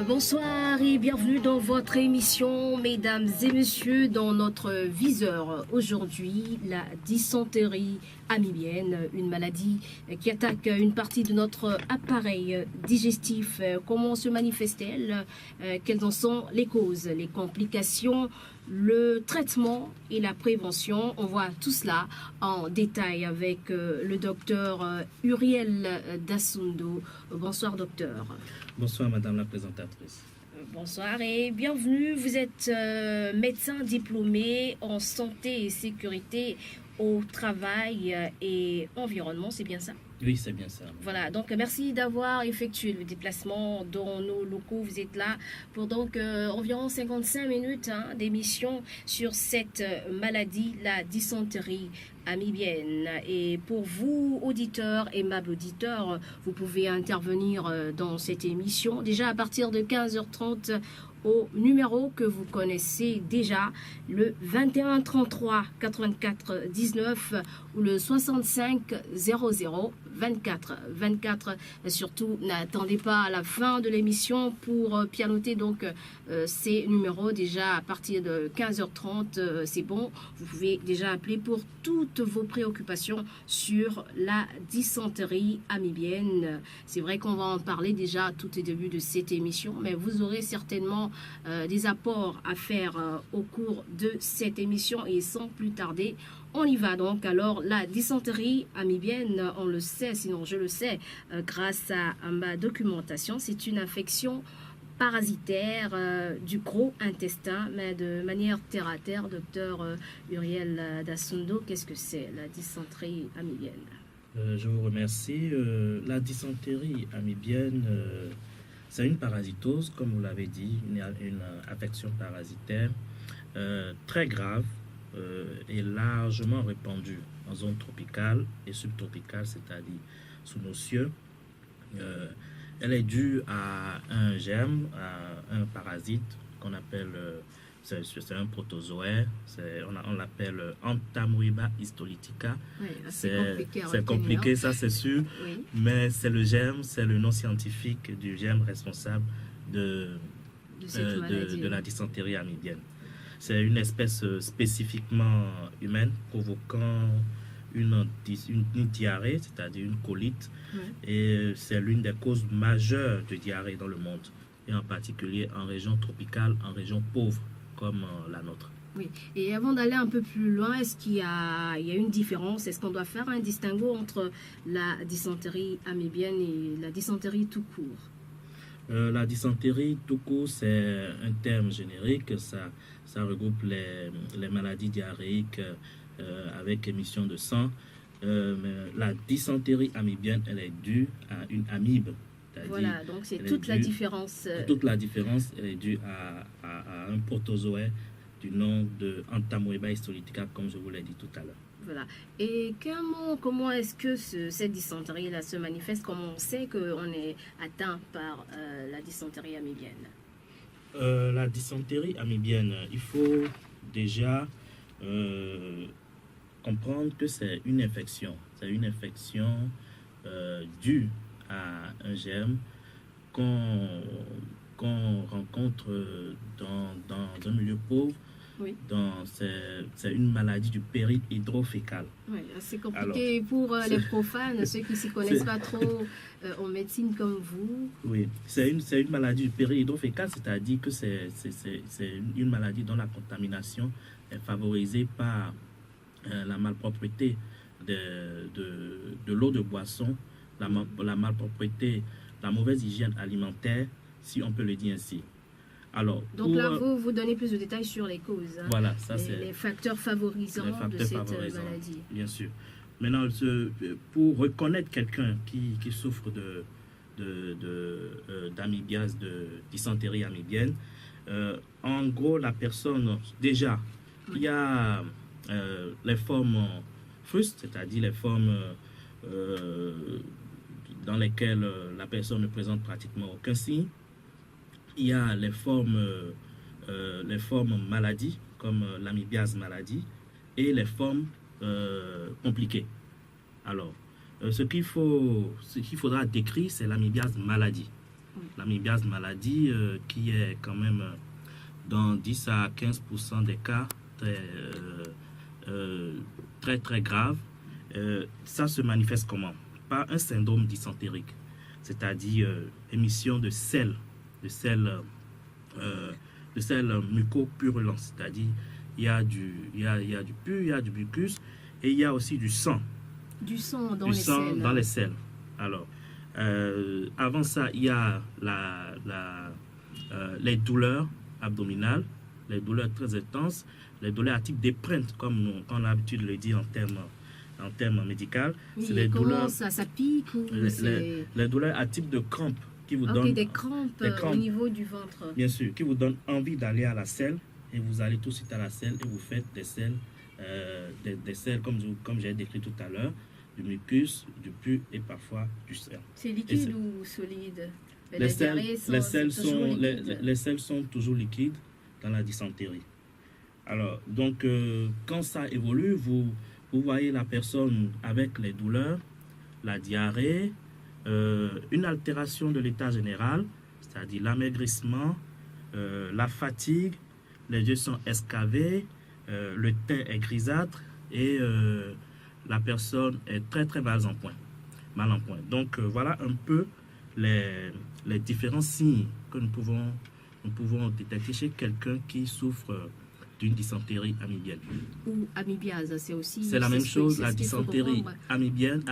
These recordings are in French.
Bonsoir et bienvenue dans votre émission, mesdames et messieurs, dans notre viseur. Aujourd'hui, la dysenterie amibienne, une maladie qui attaque une partie de notre appareil digestif. Comment se manifeste-t-elle? Quelles en sont les causes, les complications, le traitement et la prévention? On voit tout cela en détail avec le docteur Uriel Dassundo. Bonsoir docteur. Bonsoir madame la présentatrice. Bonsoir et bienvenue. Vous êtes médecin diplômé en santé et sécurité au travail et environnement, c'est bien ça? Oui, c'est bien ça. Voilà, donc merci d'avoir effectué le déplacement dans nos locaux. Vous êtes là pour donc environ 55 minutes d'émission sur cette maladie, la dysenterie amibienne. Et pour vous, auditeurs, aimables auditeurs, vous pouvez intervenir dans cette émission déjà à partir de 15h30 au numéro que vous connaissez déjà, le 21 33 84 19 ou le 65 00 24 24. Surtout, n'attendez pas à la fin de l'émission pour pianoter donc ces numéros déjà à partir de 15h30. C'est bon, vous pouvez déjà appeler pour toutes vos préoccupations sur la dysenterie amibienne. C'est vrai qu'on va en parler déjà tout au début de cette émission, mais vous aurez certainement des apports à faire au cours de cette émission et sans plus tarder, on y va donc. Alors la dysenterie amibienne, on le sait, sinon je le sais grâce à ma documentation, c'est une infection parasitaire du gros intestin, mais de manière terre à terre. Docteur Uriel Dassundo, qu'est-ce que c'est la dysenterie amibienne? Je vous remercie. La dysenterie amibienne, c'est une parasitose, comme vous l'avez dit, une affection parasitaire très grave et largement répandue en zone tropicale et subtropicale, c'est-à-dire sous nos cieux. Elle est due à un germe, à un parasite qu'on appelle, c'est un protozoaire, on l'appelle Entamoeba histolytica. Oui, c'est compliqué, ça c'est sûr, oui. Mais c'est le germe, c'est le nom scientifique du germe responsable de la dysenterie amibienne. C'est une espèce spécifiquement humaine provoquant une diarrhée, c'est-à-dire une colite, oui. Et c'est l'une des causes majeures de diarrhée dans le monde, et en particulier en région tropicale, en région pauvre comme la nôtre. Oui, et avant d'aller un peu plus loin, est-ce qu'il y a une différence? Est-ce qu'on doit faire un distinguo entre la dysenterie amibienne et la dysenterie tout court? La dysenterie tout court, c'est un terme générique, ça regroupe les maladies diarrhéiques avec émission de sang. La dysenterie amibienne, elle est due à une amibe. Voilà, donc c'est toute la différence. Toute la différence, elle est due à un protozoaire du nom de Entamoeba histolytica, comme je vous l'ai dit tout à l'heure. Voilà. Et comment est-ce que cette dysenterie-là se manifeste? Comment on sait qu'on est atteint par la dysenterie amibienne? La dysenterie amibienne, il faut déjà comprendre que c'est une infection. C'est une infection due à un germe qu'on rencontre dans un milieu pauvre. Oui. C'est une maladie du périte hydrofécal. Oui, c'est compliqué. Alors, pour les profanes, ceux qui ne s'y connaissent pas trop en médecine comme vous. Oui, c'est une maladie du périte hydrofécal, c'est-à-dire que c'est une maladie dont la contamination est favorisée par la malpropreté de l'eau de boisson, la malpropreté, la mauvaise hygiène alimentaire, si on peut le dire ainsi. Alors, donc là, vous donnez plus de détails sur les causes. Voilà, ça c'est les facteurs favorisants de cette maladie. Bien sûr. Maintenant, pour reconnaître quelqu'un qui souffre d'amibiase, de dysenterie amibienne, en gros, la personne, déjà, il y a les formes frustes, c'est-à-dire les formes dans lesquelles la personne ne présente pratiquement aucun signe. Il y a les formes maladies, comme l'amibiase maladie, et les formes compliquées. Alors, ce qu'il faudra décrire, c'est l'amibiase maladie. L'amibiase maladie qui est quand même dans 10 à 15% des cas très grave. Ça se manifeste comment? Par un syndrome dysentérique, c'est-à-dire émission de sel mucopurulent, c'est-à-dire il y a du pus, il y a du mucus et il y a aussi du sang. Du sang dans les selles. Alors, avant ça, il y a les douleurs abdominales, les douleurs très intenses, les douleurs à type d'épreinte, comme on a l'habitude de le dire en termes médicaux. Oui, c'est les douleurs, ça pique ou les douleurs à type de crampes qui vous donnent des crampes au niveau du ventre. Bien sûr, qui vous donnent envie d'aller à la selle et vous allez tout de suite à la selle et vous faites des selles, comme j'ai décrit tout à l'heure, du mucus, du pus et parfois du sang. C'est liquide ou solide? Les selles sont toujours liquides dans la dysentérie. Alors, donc, quand ça évolue, vous voyez la personne avec les douleurs, la diarrhée, une altération de l'état général, c'est-à-dire l'amaigrissement, la fatigue, les yeux sont escavés, le teint est grisâtre et la personne est très mal en point. Donc, voilà un peu les différents signes que nous pouvons détecter chez quelqu'un qui souffre d'une dysentérie amibienne. Ou amibiase, c'est la même chose, la dysentérie amibienne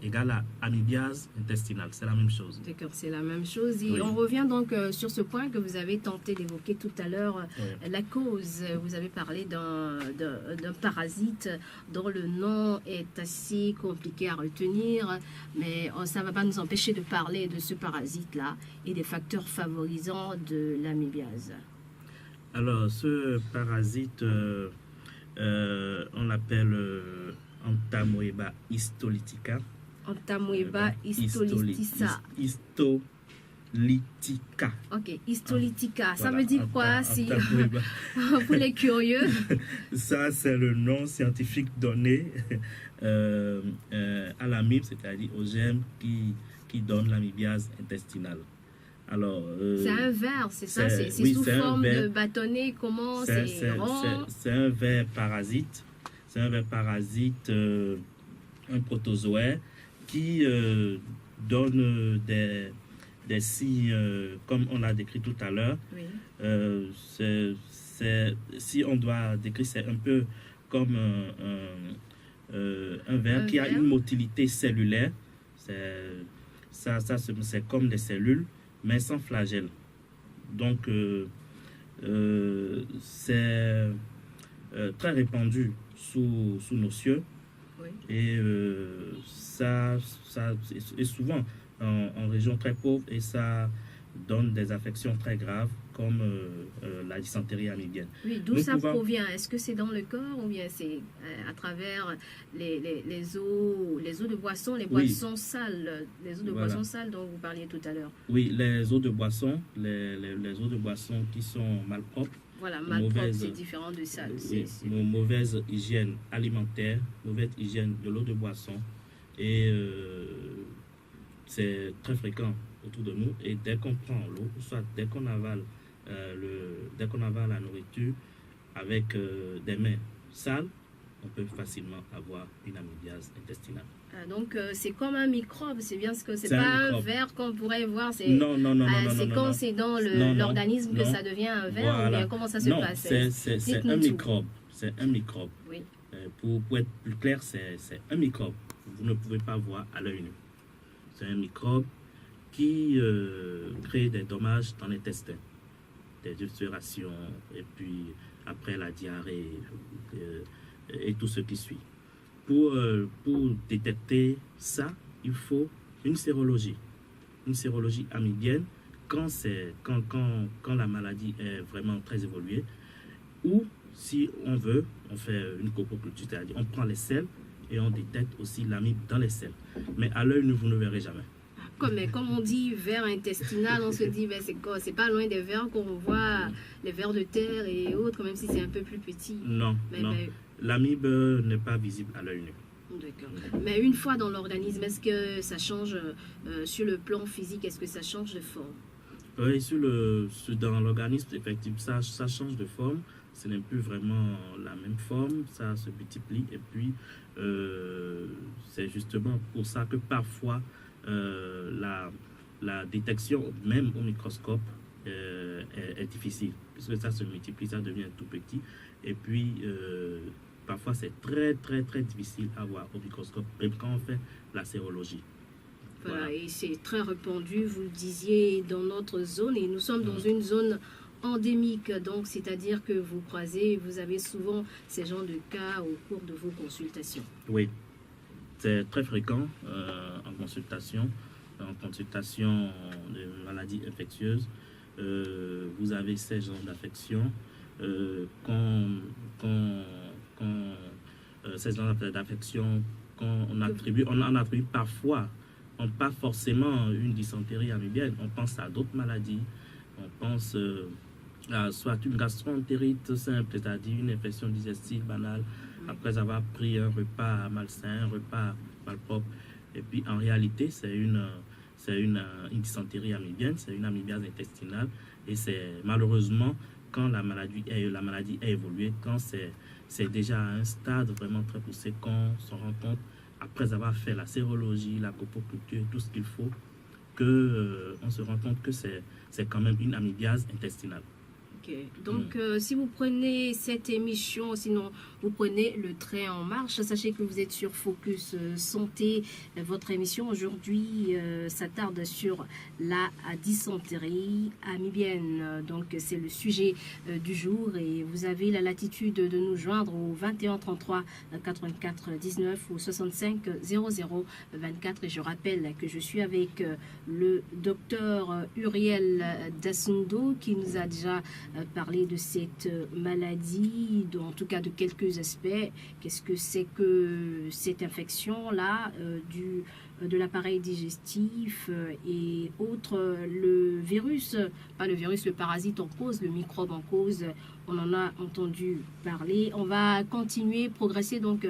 égale à amibiase intestinale, c'est la même chose. D'accord, c'est la même chose. Et oui. On revient donc sur ce point que vous avez tenté d'évoquer tout à l'heure, oui. La cause. Vous avez parlé d'un parasite dont le nom est assez compliqué à retenir, mais ça ne va pas nous empêcher de parler de ce parasite-là et des facteurs favorisants de l'amibiase. Alors, ce parasite, on l'appelle Entamoeba histolytica. Entamoeba histolytica. Histolytica. Ok, histolytica. Ça Voilà, veut dire quoi pour les curieux? Ça, c'est le nom scientifique donné à l'amibe, c'est-à-dire aux germes qui donnent l'amibiase intestinale. Alors, c'est un ver, c'est ça? C'est sous forme de bâtonnet? Comment c'est rond? C'est un ver parasite. C'est un ver parasite, un protozoaire qui donne des signes, comme on l'a décrit tout à l'heure. Oui. Si on doit décrire, c'est un peu comme un ver qui a une motilité cellulaire. C'est comme des cellules, mais sans flagelle. Donc, c'est très répandu sous nos cieux. Oui. Et ça est souvent en région très pauvre et ça donne des affections très graves comme la dysentérie amibienne. Oui, d'où ça provient? Est-ce que c'est dans le corps ou bien c'est à travers les eaux de boisson, les boissons sales, les eaux de boisson sales dont vous parliez tout à l'heure? Oui, les eaux de boisson, les eaux de boisson qui sont malpropres. Voilà, malpropre, c'est différent de sale. Oui, mauvaise hygiène alimentaire, mauvaise hygiène de l'eau de boisson et c'est très fréquent autour de nous. Et dès qu'on prend l'eau, soit dès qu'on avale la nourriture avec des mains sales, on peut facilement avoir une amibiase intestinale. Donc c'est comme un microbe, c'est bien ce que c'est pas un ver qu'on pourrait voir. Non. C'est quand c'est dans l'organisme que ça devient un ver, voilà. Ou bien comment ça se passe? C'est un microbe. C'est un microbe. Oui. Pour être plus clair, c'est un microbe. Vous ne pouvez pas voir à l'œil nu. C'est un microbe qui crée des dommages dans l'intestin, des ulcérations, et puis après la diarrhée et tout ce qui suit. Pour détecter ça, il faut une sérologie amibienne quand la maladie est vraiment très évoluée, ou si on veut, on fait une copoculture, c'est-à-dire on prend les selles et on détecte aussi l'amibe dans les selles. Mais à l'œil nu, vous ne verrez jamais. Mais comme on dit vers intestinal, on se dit, ben, c'est pas loin des vers qu'on voit, les vers de terre et autres, même si c'est un peu plus petit. Non, non. Ben, l'amibe n'est pas visible à l'œil nu. D'accord. Mais une fois dans l'organisme, est-ce que ça change sur le plan physique, est-ce que ça change de forme? Oui, dans l'organisme, effectivement, ça change de forme. Ce n'est plus vraiment la même forme, ça se multiplie. Et puis, c'est justement pour ça que parfois, la détection, même au microscope, est difficile. Puisque ça se multiplie, ça devient tout petit. Et puis, parfois, c'est très, très, très difficile à voir au microscope, même quand on fait la sérologie. Voilà, et c'est très répandu, vous le disiez, dans notre zone. Et nous sommes dans une zone endémique, donc c'est-à-dire que vous avez souvent ces genres de cas au cours de vos consultations. Oui, c'est très fréquent en consultation de maladies infectieuses. Vous avez ces genres d'affections ces genres d'affections on en attribue parfois, pas forcément une dysenterie amibienne, on pense à d'autres maladies, on pense à soit une gastroentérite simple, c'est-à-dire une infection digestive banale, après avoir pris un repas malsain, un repas malpropre. Et puis en réalité, c'est une dysenterie amibienne, c'est une amibiase intestinale. Et c'est malheureusement, quand la maladie a évolué, quand c'est déjà à un stade vraiment très poussé, qu'on se rend compte, après avoir fait la sérologie, la copoculture, tout ce qu'il faut, on se rend compte que c'est quand même une amibiase intestinale. Okay. Donc, si vous prenez cette émission, sinon vous prenez le train en marche, sachez que vous êtes sur Focus Santé. Votre émission aujourd'hui s'attarde sur la dysenterie amibienne. Donc, c'est le sujet du jour et vous avez la latitude de nous joindre au 21 33 84 19 ou 65 00 24. Et je rappelle que je suis avec le docteur Uriel Dassundo qui nous a déjà parler de cette maladie, en tout cas de quelques aspects. Qu'est-ce que c'est que cette infection-là de l'appareil digestif et autres, le virus, pas le virus, le parasite en cause, le microbe en cause, on en a entendu parler. On va continuer, progresser donc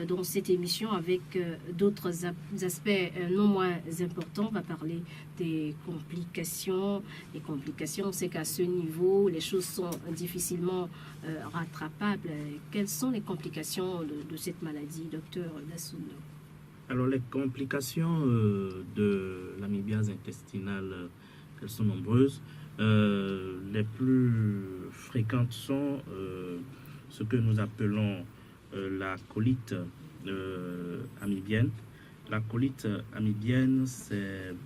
dans cette émission avec d'autres aspects non moins importants. On va parler des complications. Les complications, c'est qu'à ce niveau, les choses sont difficilement rattrapables. Quelles sont les complications de cette maladie, docteur Dassundo? Alors, les complications de l'amibiase intestinale, elles sont nombreuses. Les plus fréquentes sont ce que nous appelons la colite amibienne. La colite amibienne, c'est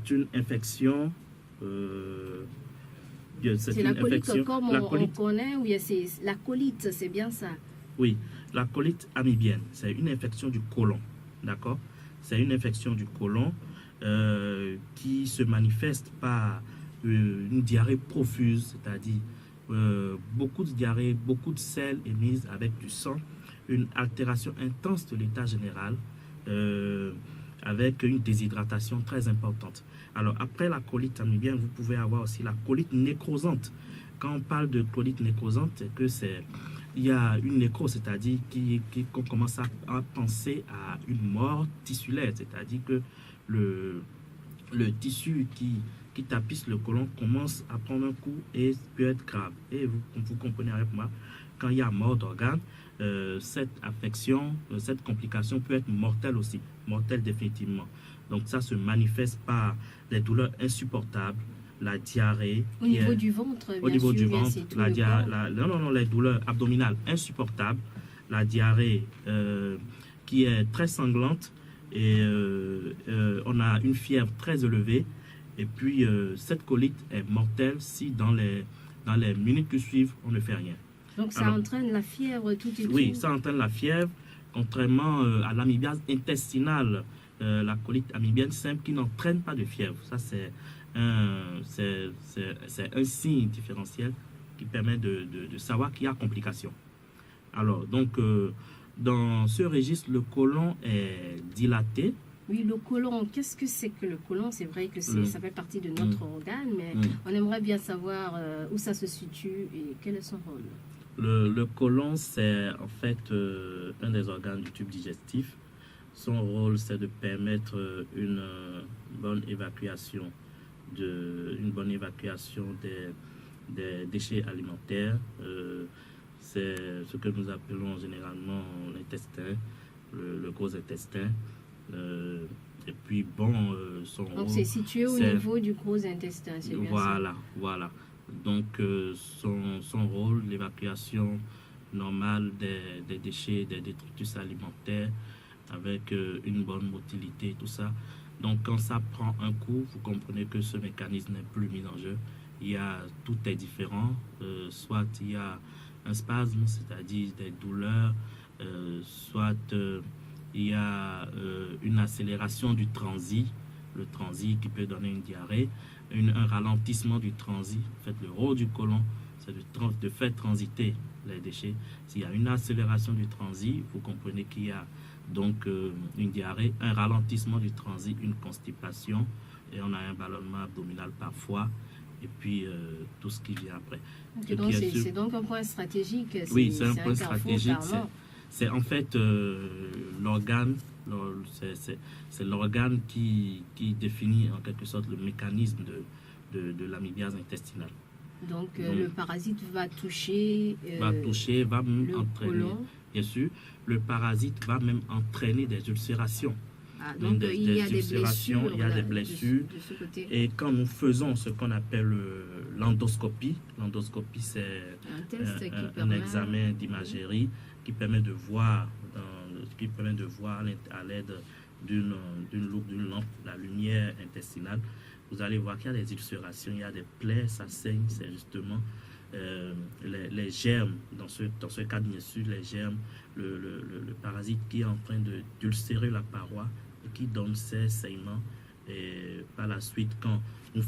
une infection. C'est la colite comme on connaît, ou c'est la colite, c'est bien ça? Oui, la colite amibienne, c'est une infection du côlon, d'accord? C'est une infection du côlon qui se manifeste par une diarrhée profuse, c'est-à-dire beaucoup de diarrhée, beaucoup de sel émise avec du sang, une altération intense de l'état général, avec une déshydratation très importante. Alors, après la colite amibienne, vous pouvez avoir aussi la colite nécrosante. Quand on parle de colite nécrosante, c'est que il y a une nécrose, c'est-à-dire qu'on commence à penser à une mort tissulaire, c'est-à-dire que le tissu qui tapisse le côlon commence à prendre un coup et peut être grave. Et vous comprenez avec moi, quand il y a mort d'organes, cette affection, cette complication peut être mortelle aussi, mortelle définitivement. Donc ça se manifeste par des douleurs insupportables, la diarrhée. Au niveau du ventre, au niveau du ventre, les douleurs abdominales insupportables, la diarrhée qui est très sanglante et on a une fièvre très élevée. Et puis cette colite est mortelle si dans les minutes qui suivent, on ne fait rien. Donc ça entraîne la fièvre tout et tout. Oui, ça entraîne la fièvre, contrairement à l'amibiase intestinale, la colite amibienne simple qui n'entraîne pas de fièvre. Ça, c'est un signe différentiel qui permet de savoir qu'il y a complication. Alors, donc, dans ce registre, le côlon est dilaté, Oui, le côlon, qu'est-ce que c'est que le côlon? C'est vrai que ça fait partie de notre organe, mais on aimerait bien savoir où ça se situe et quel est son rôle. Le côlon, c'est en fait un des organes du tube digestif. Son rôle, c'est de permettre une bonne évacuation des déchets alimentaires. C'est ce que nous appelons généralement l'intestin, le gros intestin. Et puis, son rôle... Donc, c'est situé au niveau du gros intestin, c'est bien ça? Voilà. Donc, son rôle, l'évacuation normale des déchets, des détritus alimentaires, avec une bonne motilité, tout ça. Donc, quand ça prend un coup, vous comprenez que ce mécanisme n'est plus mis en jeu. Tout est différent. Soit il y a un spasme, c'est-à-dire des douleurs, soit il y a une accélération du transit, le transit qui peut donner une diarrhée, un ralentissement du transit. En fait, le rôle du côlon, c'est de faire transiter les déchets. S'il y a une accélération du transit, vous comprenez qu'il y a donc une diarrhée, un ralentissement du transit, une constipation, et on a un ballonnement abdominal parfois, et puis tout ce qui vient après. Okay, donc c'est donc un point stratégique. Oui, c'est un point stratégique. C'est en fait l'organe, c'est l'organe qui définit en quelque sorte le mécanisme de l'amibiase intestinale. Donc le parasite va toucher, va même entraîner, côlon. Bien sûr, le parasite va même entraîner des ulcérations. Donc il y a des blessures. Il y a des blessures. De ce côté. Et quand nous faisons ce qu'on appelle l'endoscopie, c'est un examen d'imagerie qui permet de voir à l'aide d'une lampe la lumière intestinale. Vous allez voir qu'il y a des ulcérations, il y a des plaies, ça saigne. C'est justement les germes, dans ce cas bien sûr, les germes, le parasite qui est en train d'ulcérer la paroi et qui donne ces saignements. Et par la suite, quand il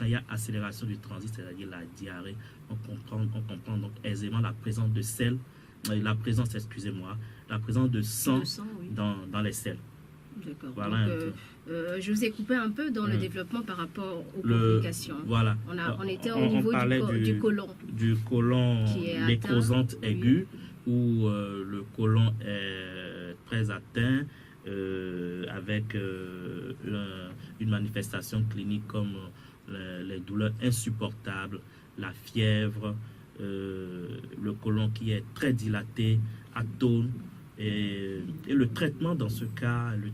y a accélération du transit, c'est-à-dire la diarrhée, on comprend donc aisément la présence de sel, la présence de sang, oui, dans les selles. D'accord. Voilà. Donc, je vous ai coupé un peu dans le développement par rapport aux complications. Voilà. On était au niveau du côlon. Du côlon nécrosante aiguë, où le côlon est très atteint, avec une manifestation clinique comme les douleurs insupportables, la fièvre, le côlon qui est très dilaté, atone. Et le traitement dans ce cas, ne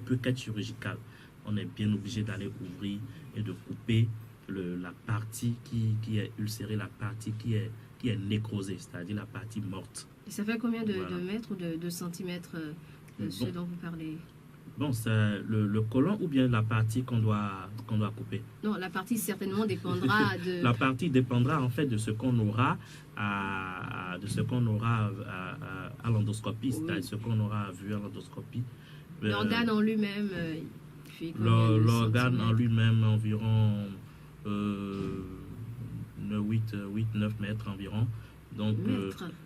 peut qu'être chirurgical. On est bien obligé d'aller ouvrir et de couper la partie qui est ulcérée, la partie qui est nécrosée, c'est-à-dire la partie morte. Et ça fait combien de mètres ou de centimètres ce dont vous parlez? Bon, c'est le côlon ou bien la partie qu'on doit couper? Non, la partie certainement dépendra de... La partie dépendra en fait de ce qu'on aura à l'endoscopie, c'est-à-dire ce qu'on aura vu à l'endoscopie. L'organe en lui-même, l'organe en lui-même environ 8-9 mètres environ. Donc,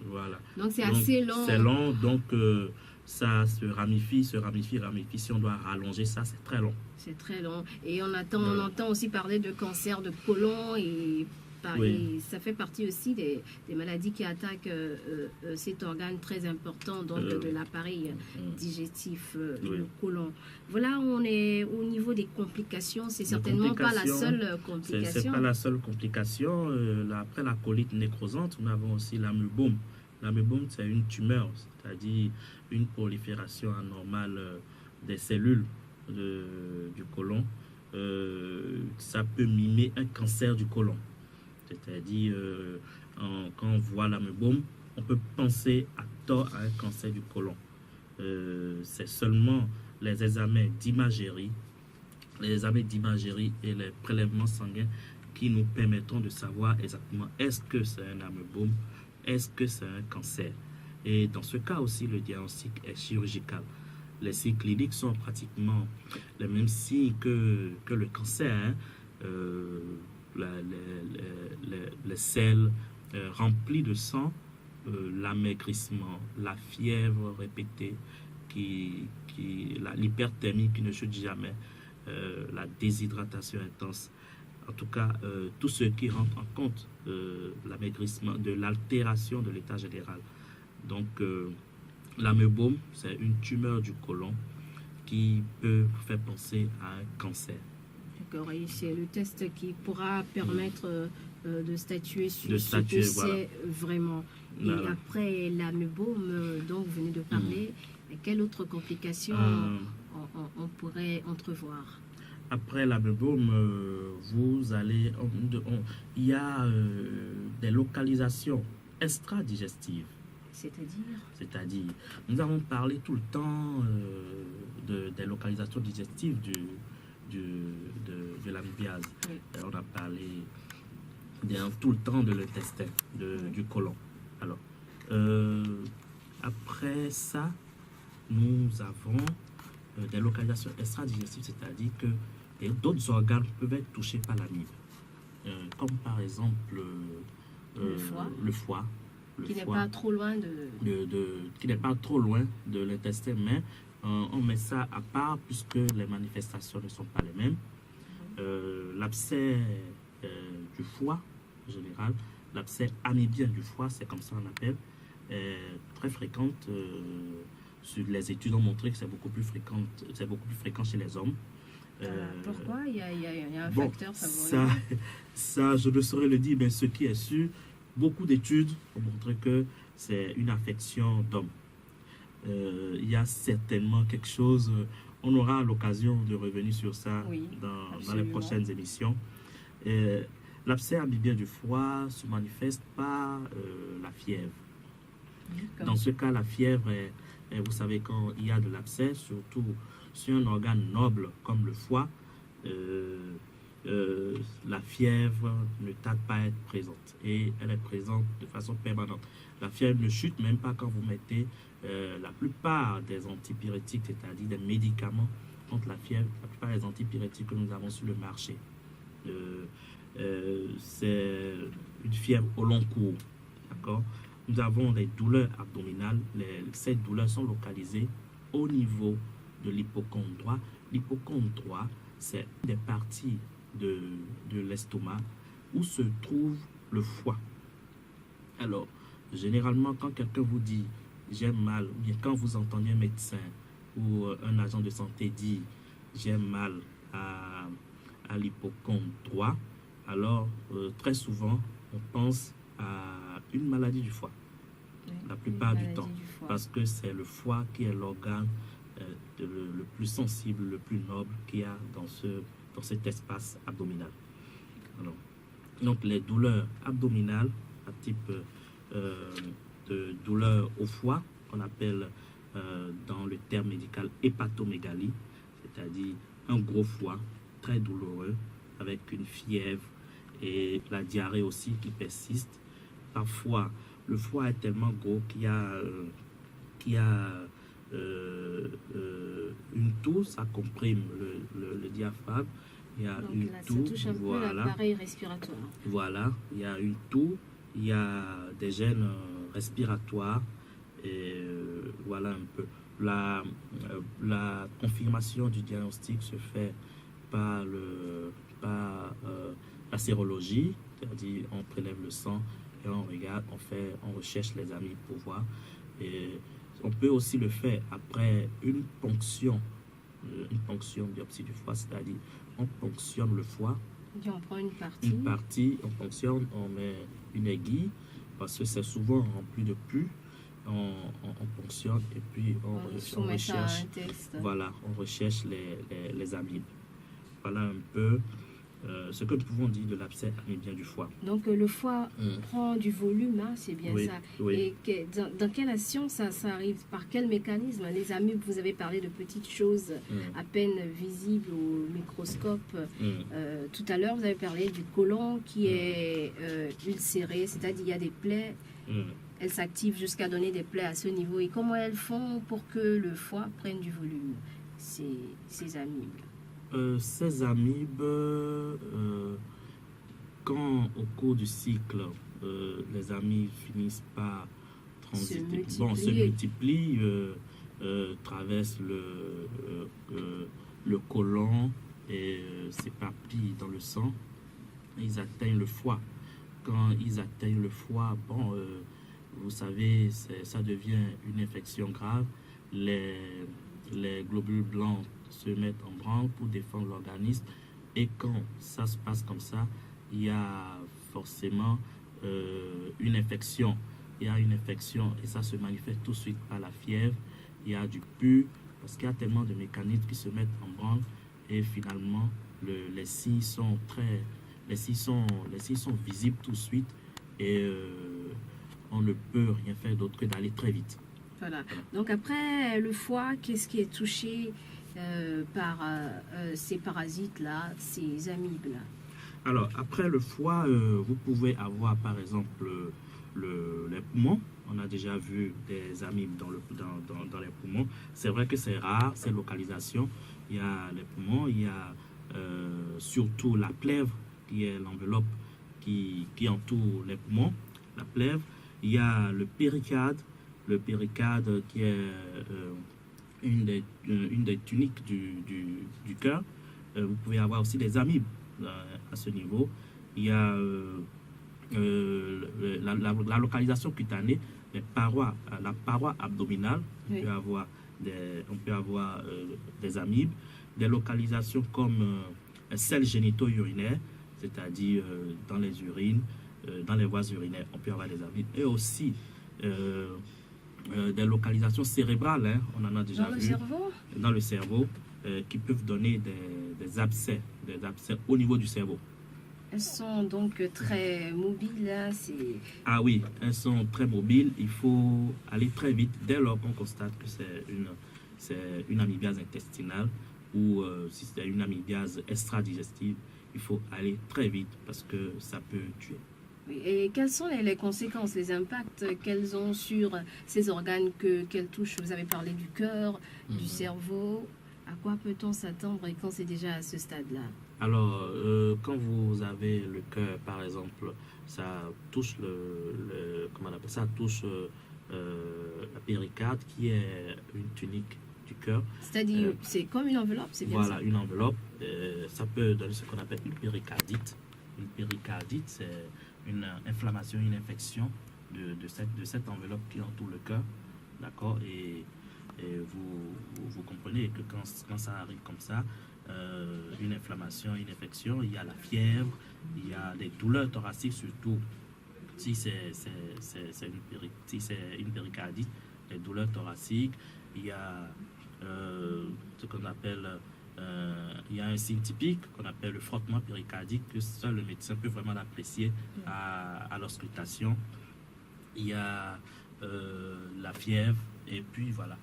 voilà. Donc c'est assez long. C'est long, donc ça se ramifie. Si on doit rallonger ça, c'est très long. C'est très long. Et on entend aussi parler de cancer de côlon et ça fait partie aussi des maladies qui attaquent cet organe très important donc de l'appareil digestif, le côlon. Voilà, on est au niveau des complications. C'est certainement pas la seule complication. C'est pas la seule complication. Après la colite nécrosante, nous avons aussi l'amebome. L'amebome, c'est une tumeur, c'est-à-dire une prolifération anormale des cellules du côlon. Ça peut mimer un cancer du côlon. C'est-à-dire, quand on voit l'amebome, on peut penser à tort à un cancer du côlon. C'est seulement les examens d'imagerie et les prélèvements sanguins qui nous permettront de savoir exactement est-ce que c'est un amebome, est-ce que c'est un cancer. Et dans ce cas aussi, le diagnostic est chirurgical. Les signes cliniques sont pratiquement les mêmes signes que le cancer. Les selles remplies de sang, l'amaigrissement, la fièvre répétée, la l'hyperthermie qui ne chute jamais, la déshydratation intense. En tout cas, tout ce qui rentre en compte l'amaigrissement, de l'altération de l'état général. Donc, l'ameubome, c'est une tumeur du côlon qui peut faire penser à un cancer. D'accord, et c'est le test qui pourra permettre de statuer sur ce que voilà. c'est vraiment. Et Voilà. après l'ameubome dont vous venez de parler, quelles autres complications on pourrait entrevoir? Après l'ameubome, vous allez, il y a des localisations extra-digestives. C'est-à-dire, nous avons parlé tout le temps des localisations digestives de l'amibiase. Oui. On a parlé tout le temps de l'intestin, du côlon. Alors, après ça, nous avons des localisations extra-digestives, c'est-à-dire que d'autres organes peuvent être touchés par l'amibe, comme par exemple le foie. Qui n'est pas trop loin qui n'est pas trop loin de l'intestin, mais on met ça à part puisque les manifestations ne sont pas les mêmes. L'abcès du foie, en général, l'abcès amibien du foie, c'est comme ça on appelle, est très fréquente. Sur les études ont montré que c'est beaucoup plus fréquent chez les hommes. Pourquoi il y a un facteur favori? Ça, je ne saurais le dire, mais ce qui est sûr, beaucoup d'études ont montré que c'est une affection d'homme. Il y a certainement quelque chose, on aura l'occasion de revenir sur ça dans les prochaines émissions. L'abcès amibien du foie se manifeste par la fièvre. Dans ce cas, la fièvre vous savez, quand il y a de l'abcès, surtout sur un organe noble comme le foie, la fièvre ne tarde pas à être présente et elle est présente de façon permanente. La fièvre ne chute même pas quand vous mettez la plupart des antipyrétiques, c'est-à-dire des médicaments contre la fièvre, la plupart des antipyrétiques que nous avons sur le marché. C'est une fièvre au long cours, d'accord? Nous avons des douleurs abdominales. Ces douleurs sont localisées au niveau de l'hypocondre droit. L'hypocondre droit, c'est une des parties de l'estomac où se trouve le foie. Alors, généralement, quand quelqu'un vous dit « j'ai mal », ou bien quand vous entendez un médecin ou un agent de santé dire « j'ai mal à l'hypocondre droit », alors très souvent, on pense à une maladie du foie, la plupart du temps, parce que c'est le foie qui est l'organe le plus sensible, le plus noble qu'il y a dans cet espace abdominal. Alors, donc les douleurs abdominales, à type de douleur au foie, qu'on appelle dans le terme médical hépatomégalie, c'est-à-dire un gros foie très douloureux avec une fièvre et la diarrhée aussi qui persiste. Parfois, le foie est tellement gros qu'il y a une toux, ça comprime le diaphragme. Il y a donc une là, toux, ça touche un peu l'appareil respiratoire. Voilà, il y a une toux, il y a des gènes respiratoires, et voilà un peu. La confirmation du diagnostic se fait par la sérologie, c'est-à-dire on prélève le sang et on regarde, on recherche les amibes pour voir. Et on peut aussi le faire après une ponction biopsie du foie, c'est-à-dire on ponctionne le foie. Et on prend une partie. On ponctionne, on met une aiguille, parce que c'est souvent rempli de pus. On ponctionne et puis on recherche. Voilà, on recherche les amibes. Voilà un peu ce que nous pouvons dire de l'abcès amibien du foie. Donc le foie prend du volume, hein, c'est bien ça. Oui. Et dans quelle action ça arrive? Par quel mécanisme? Les amibes, vous avez parlé de petites choses à peine visibles au microscope. Tout à l'heure, vous avez parlé du côlon qui est ulcéré, c'est-à-dire il y a des plaies. Elles s'activent jusqu'à donner des plaies à ce niveau. Et comment elles font pour que le foie prenne du volume, ces amibes? Ces amibes, quand au cours du cycle, les amibes finissent par transiter, se multiplient, traversent le côlon s'éparpille dans le sang. Ils atteignent le foie. Quand ils atteignent le foie, bon, vous savez, ça devient une infection grave. Les globules blancs se mettent en branle pour défendre l'organisme. Et quand ça se passe comme ça, il y a forcément une infection. Il y a une infection et ça se manifeste tout de suite par la fièvre. Il y a du pus parce qu'il y a tellement de mécanismes qui se mettent en branle et finalement les signes sont visibles tout de suite et on ne peut rien faire d'autre que d'aller très vite. Voilà. Donc après le foie, qu'est-ce qui est touché par ces parasites-là, ces amibes-là? Alors, après le foie, vous pouvez avoir par exemple les poumons. On a déjà vu des amibes dans les poumons. C'est vrai que c'est rare, ces localisations. Il y a les poumons, il y a surtout la plèvre, qui est l'enveloppe qui entoure les poumons, la plèvre. Il y a le péricarde qui est une des tuniques du cœur. Vous pouvez avoir aussi des amibes à ce niveau. Il y a la localisation cutanée, la paroi abdominale. Oui. On peut avoir des amibes, des localisations comme selles génito-urinaires, c'est-à-dire dans les urines, dans les voies urinaires, on peut avoir des amibes. Et aussi des localisations cérébrales, hein, on en a déjà vu. Dans le cerveau, qui peuvent donner des abcès au niveau du cerveau. Elles sont donc très mobiles, hein, Ah oui, elles sont très mobiles. Il faut aller très vite dès lors qu'on constate que c'est une amibiase intestinale ou si c'est une amibiase extra-digestive, il faut aller très vite parce que ça peut tuer. Et quelles sont les conséquences, les impacts qu'elles ont sur ces organes qu'elles touchent? Vous avez parlé du cœur, du cerveau. À quoi peut-on s'attendre et quand c'est déjà à ce stade-là? Alors, quand vous avez le cœur, par exemple, ça touche comment on appelle ça, touche la péricarde qui est une tunique du cœur. C'est-à-dire, c'est comme une enveloppe, c'est bien voilà, ça? une enveloppe. Ça peut donner ce qu'on appelle une péricardite. Une péricardite, c'est une inflammation, une infection de cette enveloppe qui entoure le cœur, d'accord? Et vous comprenez que quand ça arrive comme ça, une inflammation, une infection, il y a la fièvre, il y a des douleurs thoraciques, surtout si c'est une péricardite, les douleurs thoraciques, il y a ce qu'on appelle, il y a un signe typique qu'on appelle le frottement péricardique, que seul le médecin peut vraiment l'apprécier à l'auscultation. Il y a la fièvre, et puis voilà.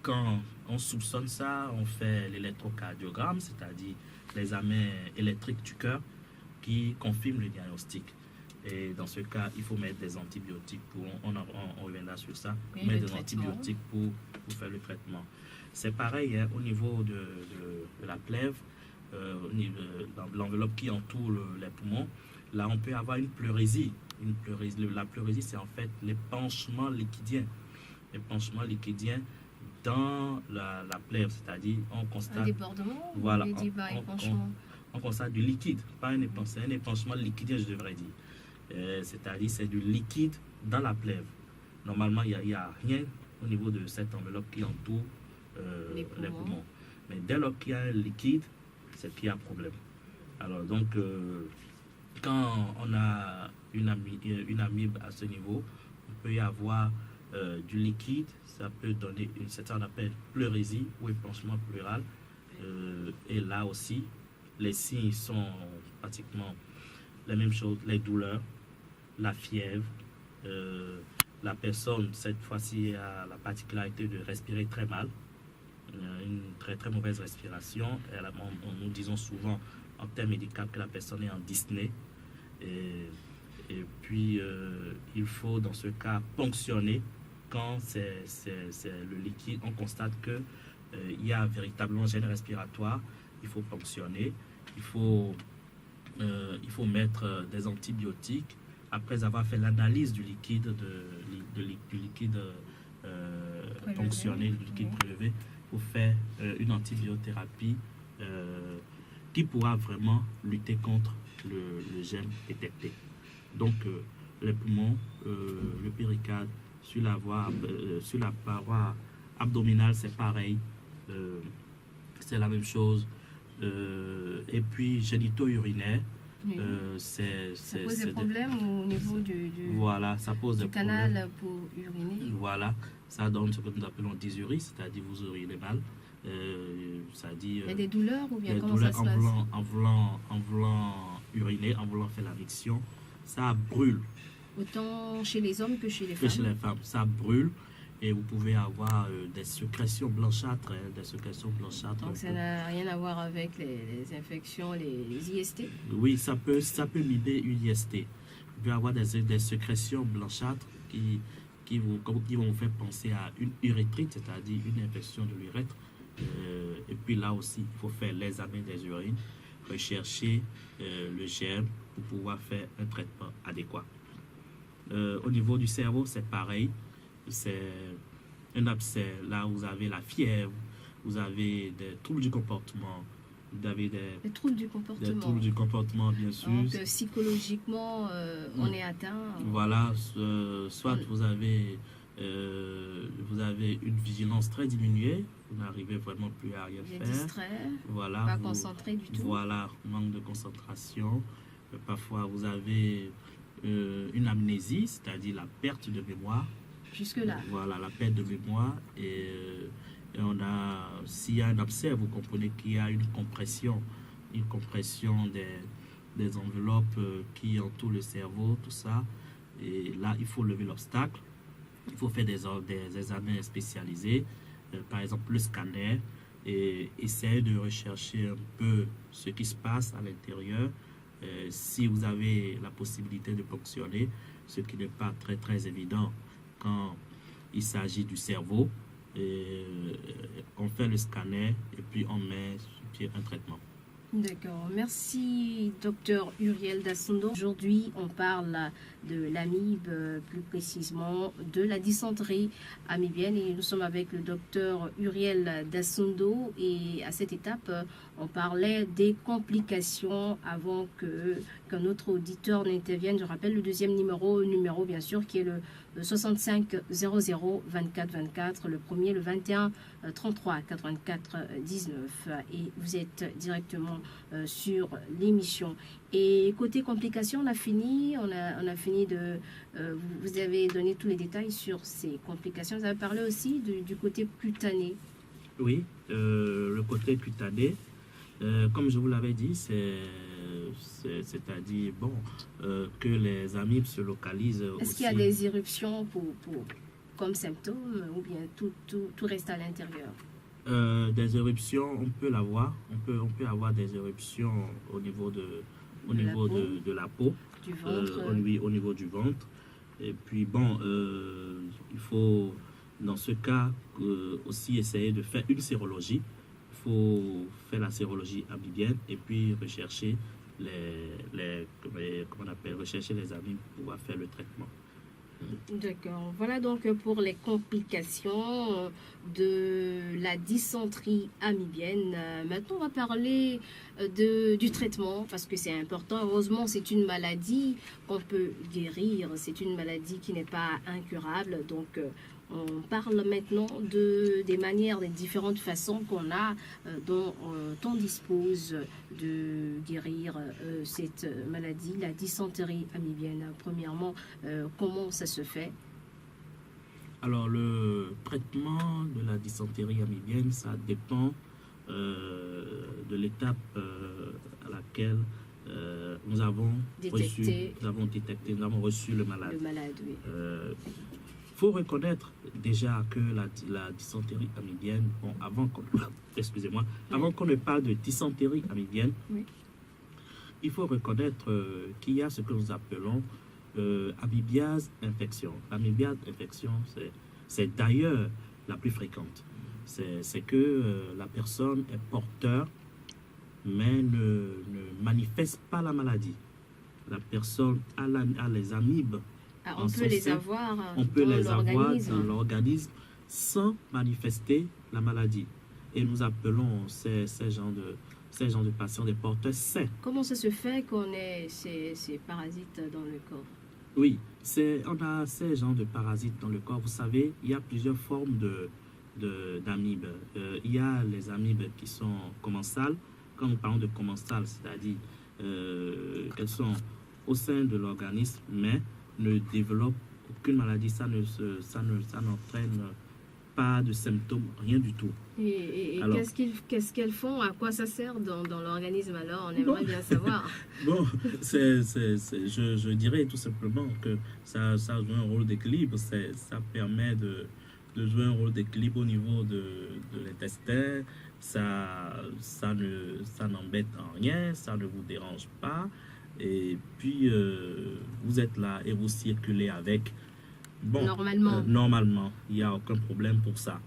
Quand on soupçonne ça, on fait l'électrocardiogramme, c'est-à-dire l'examen électrique du cœur qui confirme le diagnostic. Et dans ce cas, il faut mettre des antibiotiques on reviendra sur ça, oui, mettre des antibiotiques pour faire le traitement. C'est pareil hein, au niveau de la plèvre, dans l'enveloppe qui entoure les poumons. Là, on peut avoir une pleurésie. La pleurésie, c'est en fait l'épanchement liquidien. L'épanchement liquidien dans la plèvre, c'est-à-dire on constate... Un débordement? Voilà, on constate du liquide, pas un épanchement liquidien, je devrais dire. C'est-à-dire c'est du liquide dans la plèvre. Normalement, il n'y a rien au niveau de cette enveloppe qui entoure les poumons. Mais dès lors qu'il y a un liquide, c'est qu'il y a un problème. Alors donc, quand on a une amibe à ce niveau, on peut y avoir du liquide, ça peut donner c'est ça qu'on appelle pleurésie ou épanchement pleural. Et là aussi, les signes sont pratiquement les mêmes choses, les douleurs, la fièvre. La personne, cette fois-ci, a la particularité de respirer très mal, une très très mauvaise respiration. Nous disons souvent en termes médicaux que la personne est en dyspnée. Et puis, il faut dans ce cas ponctionner. Quand c'est le liquide, on constate qu'il y a véritablement gêne respiratoire, il faut ponctionner, il faut mettre des antibiotiques après avoir fait l'analyse du liquide ponctionné, du liquide prélevé. pour faire une antibiothérapie qui pourra vraiment lutter contre le germe détecté. Donc, les poumons, le péricarde, sur la paroi abdominale, c'est pareil. C'est la même chose. Et puis, génito-urinaire, Oui. Ça pose des problèmes au niveau voilà, ça pose du des canal problèmes. pour uriner. Voilà, ça donne ce que nous appelons dysurie, c'est-à-dire vous urinez mal. Ça dit, Il y a des douleurs ou bien des comment douleurs ça se passe? en voulant uriner, en voulant faire la miction, ça brûle. Autant chez les hommes que chez les Que femmes. chez les femmes, ça brûle et vous pouvez avoir des sécrétions blanchâtres, des sécrétions blanchâtres. Donc ça n'a rien à voir avec les infections, les IST. Oui, ça peut mimer une IST. Vous pouvez avoir des sécrétions blanchâtres qui vont vous faire penser à une urétrite, c'est-à-dire une infection de l'urètre. Et puis là aussi, il faut faire l'examen des urines, rechercher le germe pour pouvoir faire un traitement adéquat. Au niveau du cerveau, c'est pareil. C'est un abcès. Là, vous avez la fièvre, vous avez des troubles du comportement, vous avez Les troubles du comportement. des troubles du comportement, bien sûr. Donc psychologiquement, on est atteint. Voilà, soit vous avez une vigilance très diminuée, vous n'arrivez vraiment plus à rien Il y a faire. distrait, Voilà, pas concentré du tout. Voilà, manque de concentration. Parfois, vous avez une amnésie, c'est-à-dire la perte de mémoire. Jusque-là. Voilà, la perte de mémoire. Et on a, s'il y a un abcès, vous comprenez qu'il y a une compression des enveloppes qui entourent le cerveau, tout ça. Et là, il faut lever l'obstacle. Il faut faire des examens spécialisés, par exemple le scanner, et essayer de rechercher un peu ce qui se passe à l'intérieur. Si vous avez la possibilité de fonctionner, ce qui n'est pas très très évident quand il s'agit du cerveau, on fait le scanner et puis on met sur pied un traitement. D'accord. Merci, docteur Uriel Dassondo. Aujourd'hui, on parle de l'amibe, plus précisément de la dysenterie amibienne. Et nous sommes avec le docteur Uriel Dassondo. Et à cette étape, on parlait des complications avant qu'un autre auditeur n'intervienne. Je rappelle le deuxième numéro bien sûr, qui est le 65 00 24 24. Le premier, le 21 33 84 19. Et vous êtes directement sur l'émission. Et côté complications, on a fini de... vous avez donné tous les détails sur ces complications. Vous avez parlé aussi du côté cutané. Oui, le côté cutané, comme je vous l'avais dit, c'est-à-dire que les amibes se localisent aussi. Est-ce qu'il y a des éruptions comme symptômes ou bien tout reste à l'intérieur? Des éruptions, on peut l'avoir. On peut avoir des éruptions au niveau de la peau, du ventre. Au niveau du ventre. Et puis il faut dans ce cas aussi essayer de faire une sérologie. Il faut faire la sérologie amibienne et puis rechercher rechercher les amibes pour pouvoir faire le traitement. D'accord. Voilà donc pour les complications de la dysenterie amibienne. Maintenant, on va parler du traitement parce que c'est important. Heureusement, c'est une maladie qu'on peut guérir. C'est une maladie qui n'est pas incurable. Donc, on parle maintenant des manières, des différentes façons qu'on a, dont on dispose de guérir cette maladie, la dysenterie amibienne. Premièrement, comment ça se fait? Alors, le traitement de la dysenterie amibienne, ça dépend de l'étape à laquelle nous avons reçu le malade. Le malade, oui. Il faut reconnaître déjà que la dysenterie amibienne, avant qu'on ne parle de dysenterie amibienne, oui, il faut reconnaître qu'il y a ce que nous appelons amibiase infection. L'amibiase infection, c'est d'ailleurs la plus fréquente. C'est que la personne est porteur, mais ne manifeste pas la maladie. La personne a les amibes. On peut les avoir dans l'organisme sans manifester la maladie. et nous appelons ces gens de patients des porteurs sains. Comment ça se fait qu'on ait ces parasites dans le corps? Oui, on a ces gens de parasites dans le corps. Vous savez, il y a plusieurs formes d'amibes. Il y a les amibes qui sont commensales. Quand nous parlons de commensales, c'est-à-dire qu'elles sont au sein de l'organisme, mais ne développent aucune maladie. Ça n'entraîne pas de symptômes, rien du tout. Et Alors, qu'est-ce qu'elles font? À quoi ça sert dans l'organisme alors? On aimerait bien savoir. Bon, je dirais tout simplement que ça joue un rôle d'équilibre. Ça permet de jouer un rôle d'équilibre au niveau de l'intestin. Ça n'embête en rien, ça ne vous dérange pas. Et puis, vous êtes là et vous circulez avec. Bon, normalement, il n'y a aucun problème pour ça.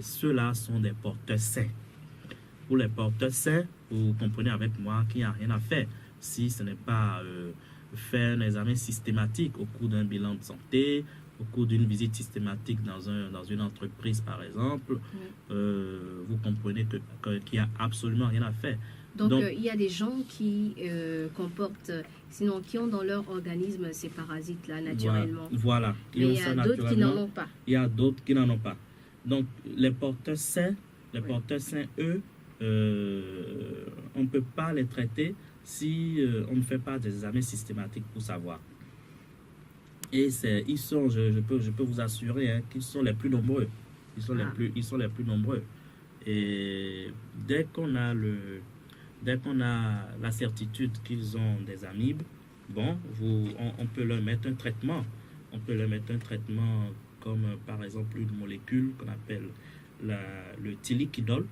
Ceux-là sont des porteurs sains. Pour les porteurs sains, vous comprenez avec moi qu'il n'y a rien à faire si ce n'est pas faire un examen systématique au cours d'un bilan de santé, au cours d'une visite systématique dans une entreprise, par exemple. Vous comprenez qu'il n'y a absolument rien à faire. Donc il y a des gens qui qui ont dans leur organisme ces parasites-là, naturellement. Voilà. Mais il y a d'autres qui n'en ont pas. Il y a d'autres qui n'en ont pas. Donc, les porteurs sains, eux, on ne peut pas les traiter si on ne fait pas des examens systématiques pour savoir. Et ils sont, je peux vous assurer, qu'ils sont les plus nombreux. Ils sont les plus nombreux. Et dès qu'on a la certitude qu'ils ont des amibes, bon, on peut leur mettre un traitement. On peut leur mettre un traitement comme par exemple une molécule qu'on appelle le tiliquidol.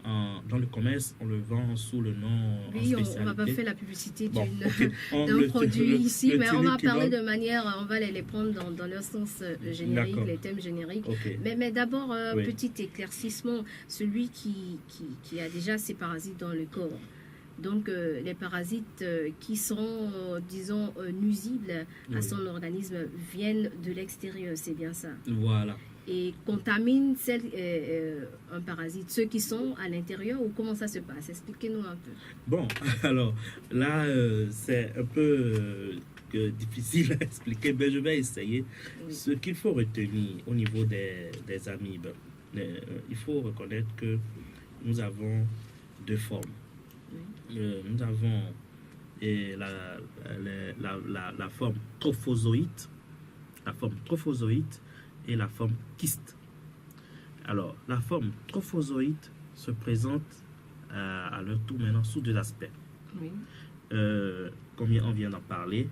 Dans le commerce, on le vend sous le nom oui, on ne va pas faire la publicité d'un produit ici, mais on va parler de manière, on va les prendre dans leur sens générique, les thèmes génériques. Okay. Mais d'abord, petit éclaircissement, celui qui a déjà ces parasites dans le corps. Donc, les parasites qui sont, disons, nuisibles à son organisme viennent de l'extérieur, c'est bien ça. Voilà. Et contaminent un parasite, ceux qui sont à l'intérieur, ou comment ça se passe? Expliquez-nous un peu. Bon, alors là, c'est un peu difficile à expliquer, mais je vais essayer. Oui. Ce qu'il faut retenir au niveau des amibes, il faut reconnaître que nous avons deux formes. Nous avons la forme trophozoïde, et la forme kyste. Alors, la forme trophozoïde se présente à leur tour maintenant sous deux aspects. Oui. Comme on vient d'en parler,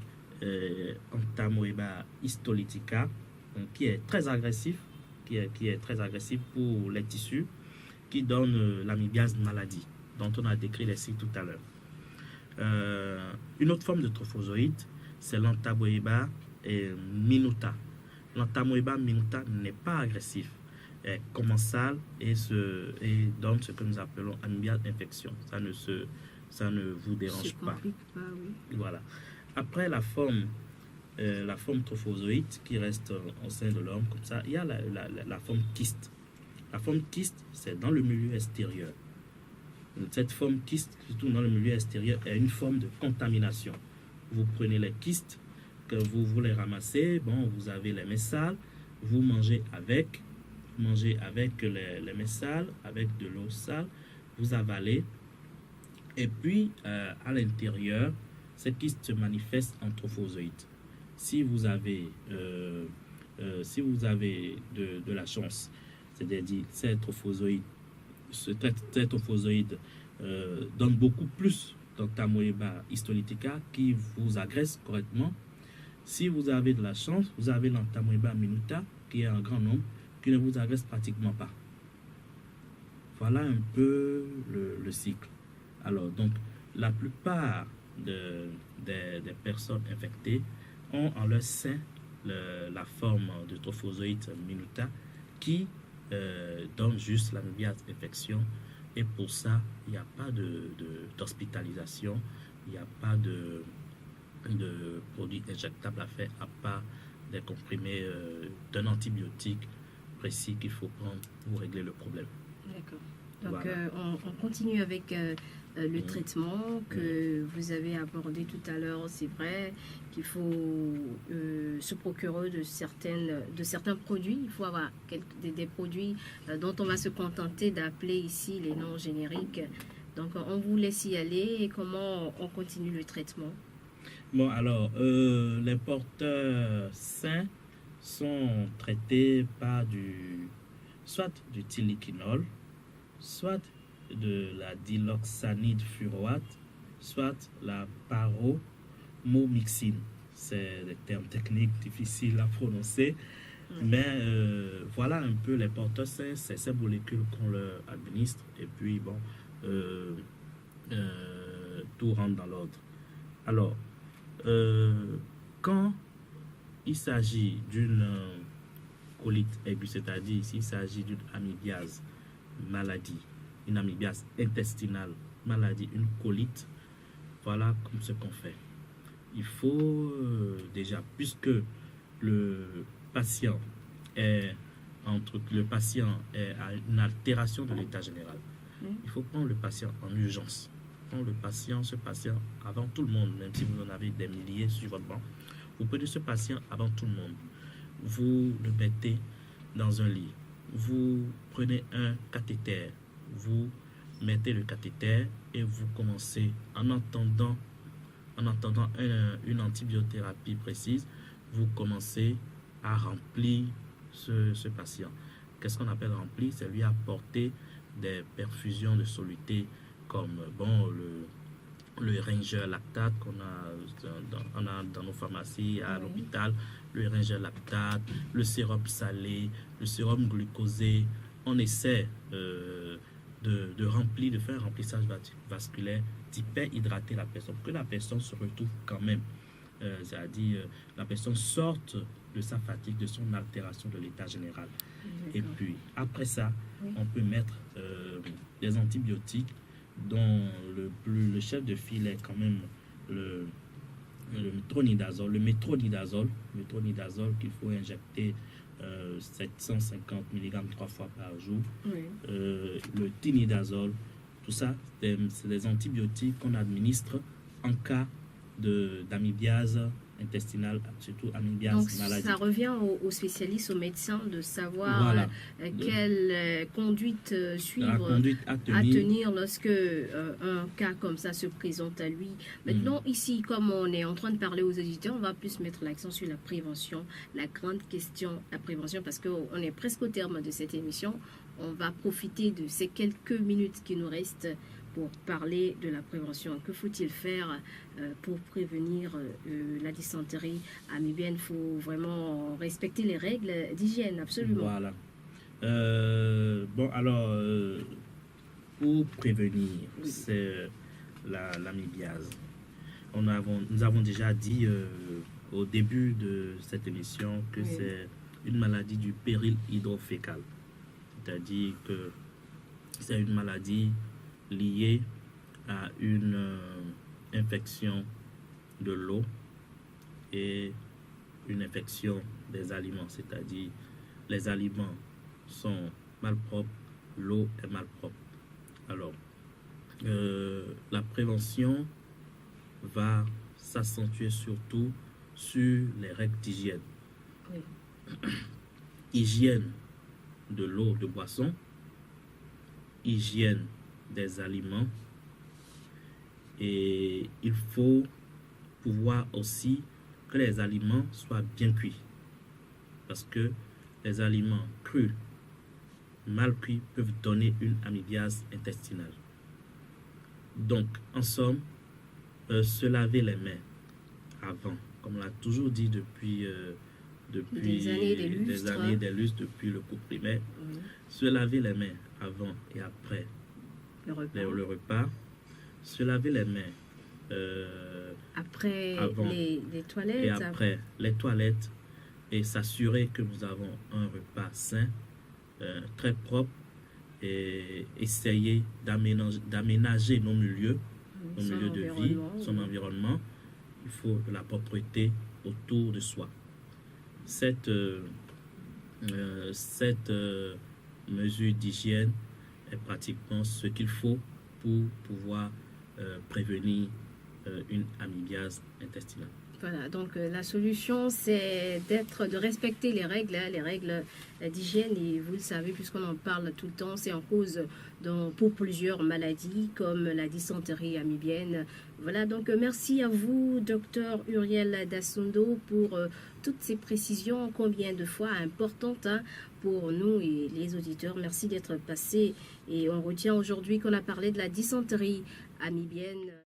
Entamoeba histolytica, qui est très agressif, qui est très agressif pour les tissus, qui donne l'amibiase maladie, dont on a décrit les signes tout à l'heure. Une autre forme de trophozoïde, c'est l'Entamoeba minuta. L'Entamoeba minuta n'est pas agressif, est commensal et donne ce que nous appelons amibiase infection. Ça ne vous dérange pas. Oui. Voilà. Après la forme trophozoïde qui reste au sein de l'homme, comme ça, il y a la forme kyste. La forme kyste, c'est dans le milieu extérieur. Cette forme kyste, surtout dans le milieu extérieur, est une forme de contamination. Vous prenez les kystes, que vous les ramassez, bon, vous avez les mains sales, vous mangez avec les mains sales, avec de l'eau sale, vous avalez, et puis à l'intérieur, ces kystes se manifestent en trophozoïdes. Si vous avez de la chance, c'est-à-dire ces trophozoïdes donne beaucoup plus d'Entamoeba histolytica qui vous agresse correctement. Si vous avez de la chance, vous avez l'Entamoeba minuta qui est en grand nombre, qui ne vous agresse pratiquement pas. Voilà un peu le cycle. Alors, donc, la plupart des personnes infectées ont en leur sein la forme de trophozoïde minuta qui donne juste l'amibiase infection, et pour ça il n'y a pas d'hospitalisation, il n'y a pas de produits injectables à faire à part des comprimés d'un antibiotique précis qu'il faut prendre pour régler le problème. D'accord. Donc, Voilà. on continue avec le traitement que vous avez abordé tout à l'heure. C'est vrai qu'il faut se procurer de certains produits. Il faut avoir des produits dont on va se contenter d'appeler ici les noms génériques. Donc, on vous laisse y aller. Et comment on continue le traitement? Bon, alors, les porteurs sains sont traités par soit du tiliquinol, soit de la diloxanide furoate, soit la paromomixine. C'est des termes techniques difficiles à prononcer, mais voilà un peu les porteurs sains, c'est ces molécules qu'on leur administre, et puis bon, tout rentre dans l'ordre. Alors, quand il s'agit d'une colite aiguë, c'est-à-dire ici il s'agit d'une amibiase maladie, une amibiase intestinale maladie, une colite, voilà comme ce qu'on fait. Il faut déjà, puisque le patient est à une altération de l'état général, il faut prendre le patient en urgence. Prendre ce patient avant tout le monde, même si vous en avez des milliers sur votre banc. Vous prenez ce patient avant tout le monde. Vous le mettez dans un lit. Vous prenez un cathéter. Vous mettez le cathéter et vous commencez, en attendant une antibiothérapie précise, vous commencez à remplir ce patient. Qu'est-ce qu'on appelle remplir? C'est lui apporter des perfusions de soluté comme le Ranger lactate qu'on a dans nos pharmacies à l'hôpital, le Ranger lactate, le sérum salé, le sérum glucosé. On essaie de faire un remplissage vasculaire, d'hyperhydrater la personne, pour que la personne se retrouve quand même, c'est-à-dire la personne sorte de sa fatigue, de son altération de l'état général. Et puis après ça, on peut mettre des antibiotiques dont le chef de file est quand même le métronidazole. Le métronidazole qu'il faut injecter 750 mg 3 fois par jour. Le tinidazole, tout ça, c'est des antibiotiques qu'on administre en cas d'amibiase intestinale, surtout amibiase maladie. Ça revient aux spécialistes, aux médecins de savoir quelle conduite suivre, à tenir lorsque un cas comme ça se présente à lui. Maintenant, ici, comme on est en train de parler aux auditeurs, on va plus mettre l'accent sur la prévention, la grande question, la prévention, parce qu'on est presque au terme de cette émission. On va profiter de ces quelques minutes qui nous restent pour parler de la prévention. Que faut-il faire pour prévenir la dysenterie amibienne? Il faut vraiment respecter les règles d'hygiène, absolument. Voilà. Pour prévenir, c'est l'amibiase. Nous avons déjà dit au début de cette émission que c'est une maladie du péril hydrofécal. C'est-à-dire que c'est une maladie liée à une infection de l'eau et une infection des aliments, c'est-à-dire les aliments sont malpropres, l'eau est malpropre. Alors, la prévention va s'accentuer surtout sur les règles d'hygiène. Hygiène de l'eau de boisson, hygiène des aliments, et il faut pouvoir aussi que les aliments soient bien cuits, parce que les aliments crus, mal cuits, peuvent donner une amibiase intestinale. Donc, en somme, se laver les mains avant, comme on l'a toujours dit depuis des années, des lustres, depuis le cours primaire, se laver les mains avant et après le repas, se laver les mains après avant les toilettes, et après les toilettes, et s'assurer que nous avons un repas sain, très propre, et essayer d'aménager nos milieux de vie, son environnement. Il faut de la propreté autour de soi. Cette cette mesure d'hygiène est pratiquement ce qu'il faut pour pouvoir prévenir une amibiase intestinale. Voilà, donc la solution, c'est de respecter les règles d'hygiène. Et vous le savez, puisqu'on en parle tout le temps, c'est en cause pour plusieurs maladies comme la dysenterie amibienne. Voilà, donc merci à vous, docteur Uriel Dassondo, pour toutes ces précisions, combien de fois importantes pour nous et les auditeurs. Merci d'être passé. Et on retient aujourd'hui qu'on a parlé de la dysenterie amibienne.